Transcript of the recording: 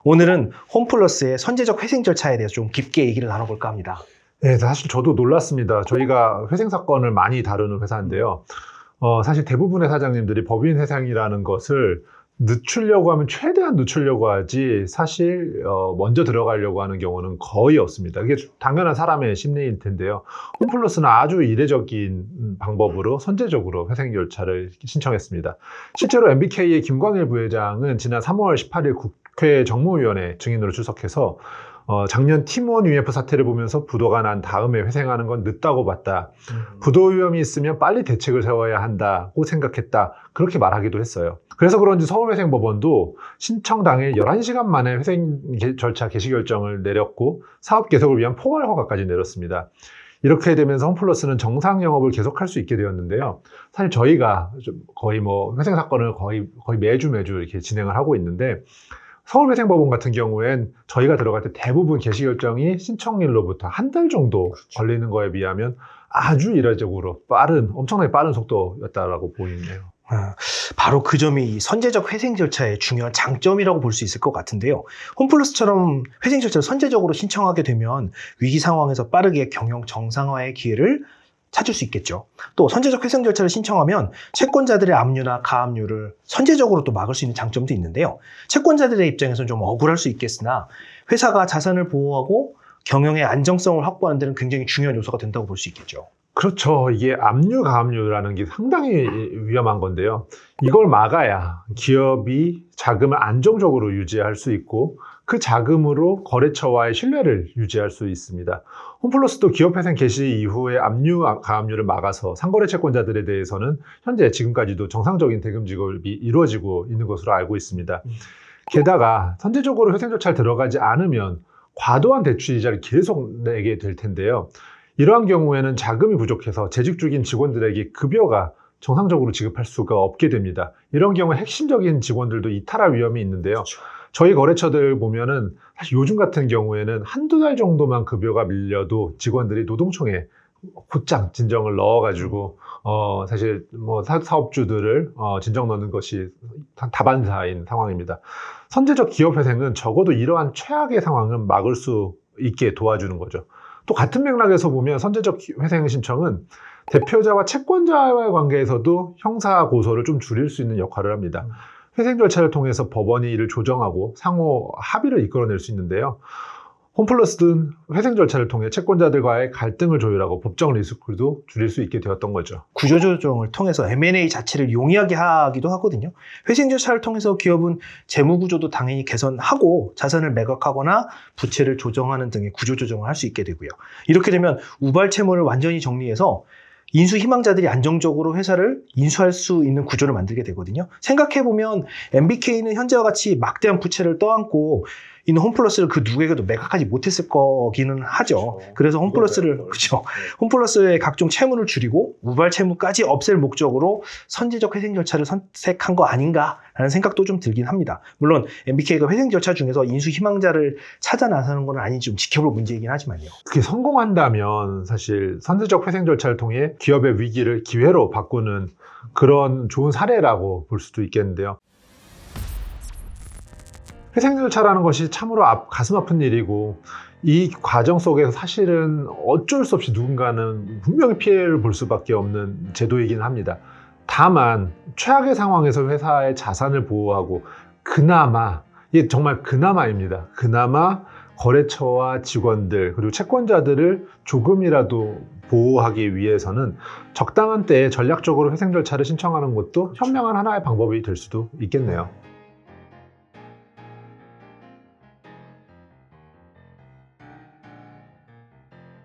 오늘은 홈플러스의 선제적 회생 절차에 대해서 좀 깊게 얘기를 나눠볼까 합니다. 네, 사실 저도 놀랐습니다. 저희가 회생 사건을 많이 다루는 회사인데요. 사실 대부분의 사장님들이 법인 회생이라는 것을 늦추려고 하면 최대한 늦추려고 하지 사실 먼저 들어가려고 하는 경우는 거의 없습니다. 이게 당연한 사람의 심리일 텐데요. 홈플러스는 아주 이례적인 방법으로 선제적으로 회생 절차를 신청했습니다. 실제로 MBK의 김광일 부회장은 지난 3월 18일 국회 정무위원회 증인으로 출석해서 작년 팀원 UF 사태를 보면서 부도가 난 다음에 회생하는 건 늦다고 봤다. 부도 위험이 있으면 빨리 대책을 세워야 한다고 생각했다. 그렇게 말하기도 했어요. 그래서 그런지 서울회생법원도 신청 당일 11시간 만에 회생 절차 개시 결정을 내렸고 사업 계속을 위한 포괄 허가까지 내렸습니다. 이렇게 되면서 홈플러스는 정상 영업을 계속할 수 있게 되었는데요. 사실 저희가 거의 회생 사건을 거의 매주 이렇게 진행을 하고 있는데 서울회생법원 같은 경우엔 저희가 들어갈 때 대부분 개시결정이 신청일로부터 한 달 정도 걸리는 거에 비하면 아주 이례적으로 엄청나게 빠른 속도였다라고 보이네요. 바로 그 점이 이 선제적 회생 절차의 중요한 장점이라고 볼 수 있을 것 같은데요. 홈플러스처럼 회생 절차를 선제적으로 신청하게 되면 위기 상황에서 빠르게 경영 정상화의 기회를 찾을 수 있겠죠. 또 선제적 회생 절차를 신청하면 채권자들의 압류나 가압류를 선제적으로 또 막을 수 있는 장점도 있는데요. 채권자들의 입장에서는 좀 억울할 수 있겠으나 회사가 자산을 보호하고 경영의 안정성을 확보하는 데는 굉장히 중요한 요소가 된다고 볼 수 있겠죠. 그렇죠. 이게 압류, 가압류라는 게 상당히 위험한 건데요. 이걸 막아야 기업이 자금을 안정적으로 유지할 수 있고 그 자금으로 거래처와의 신뢰를 유지할 수 있습니다. 홈플러스도 기업회생 개시 이후에 압류, 가압류를 막아서 상거래 채권자들에 대해서는 현재 지금까지도 정상적인 대금 지급이 이루어지고 있는 것으로 알고 있습니다. 게다가 선제적으로 회생 절차를 들어가지 않으면 과도한 대출 이자를 계속 내게 될 텐데요. 이러한 경우에는 자금이 부족해서 재직 중인 직원들에게 급여가 정상적으로 지급할 수가 없게 됩니다. 이런 경우에 핵심적인 직원들도 이탈할 위험이 있는데요. 그렇죠. 저희 거래처들 보면은 사실 요즘 같은 경우에는 한두 달 정도만 급여가 밀려도 직원들이 노동청에 곧장 진정을 넣어가지고 사실 사업주들을 진정 넣는 것이 다반사인 상황입니다. 선제적 기업회생은 적어도 이러한 최악의 상황은 막을 수 있게 도와주는 거죠. 또 같은 맥락에서 보면 선제적 회생 신청은 대표자와 채권자와의 관계에서도 형사 고소를 좀 줄일 수 있는 역할을 합니다. 회생 절차를 통해서 법원이 이를 조정하고 상호 합의를 이끌어낼 수 있는데요. 홈플러스는 회생 절차를 통해 채권자들과의 갈등을 조율하고 법적 리스크도 줄일 수 있게 되었던 거죠. 구조조정을 통해서 M&A 자체를 용이하게 하기도 하거든요. 회생 절차를 통해서 기업은 재무구조도 당연히 개선하고 자산을 매각하거나 부채를 조정하는 등의 구조조정을 할 수 있게 되고요. 이렇게 되면 우발 채무를 완전히 정리해서 인수 희망자들이 안정적으로 회사를 인수할 수 있는 구조를 만들게 되거든요. 생각해보면 MBK는 현재와 같이 막대한 부채를 떠안고 있는 홈플러스를 그 누구에게도 매각하지 못했을 거기는 하죠. 그렇죠. 그래서 홈플러스의 각종 채무를 줄이고 우발 채무까지 없앨 목적으로 선제적 회생 절차를 선택한 거 아닌가라는 생각도 좀 들긴 합니다. 물론 MBK가 회생 절차 중에서 인수 희망자를 찾아 나서는 건 아닌지 좀 지켜볼 문제이긴 하지만요. 그게 성공한다면 사실 선제적 회생 절차를 통해 기업의 위기를 기회로 바꾸는 그런 좋은 사례라고 볼 수도 있겠는데요. 회생 절차라는 것이 참으로 가슴 아픈 일이고 이 과정 속에서 사실은 어쩔 수 없이 누군가는 분명히 피해를 볼 수밖에 없는 제도이긴 합니다. 다만 최악의 상황에서 회사의 자산을 보호하고 그나마, 이게 정말 그나마입니다. 그나마 거래처와 직원들 그리고 채권자들을 조금이라도 보호하기 위해서는 적당한 때에 전략적으로 회생 절차를 신청하는 것도 현명한 하나의 방법이 될 수도 있겠네요.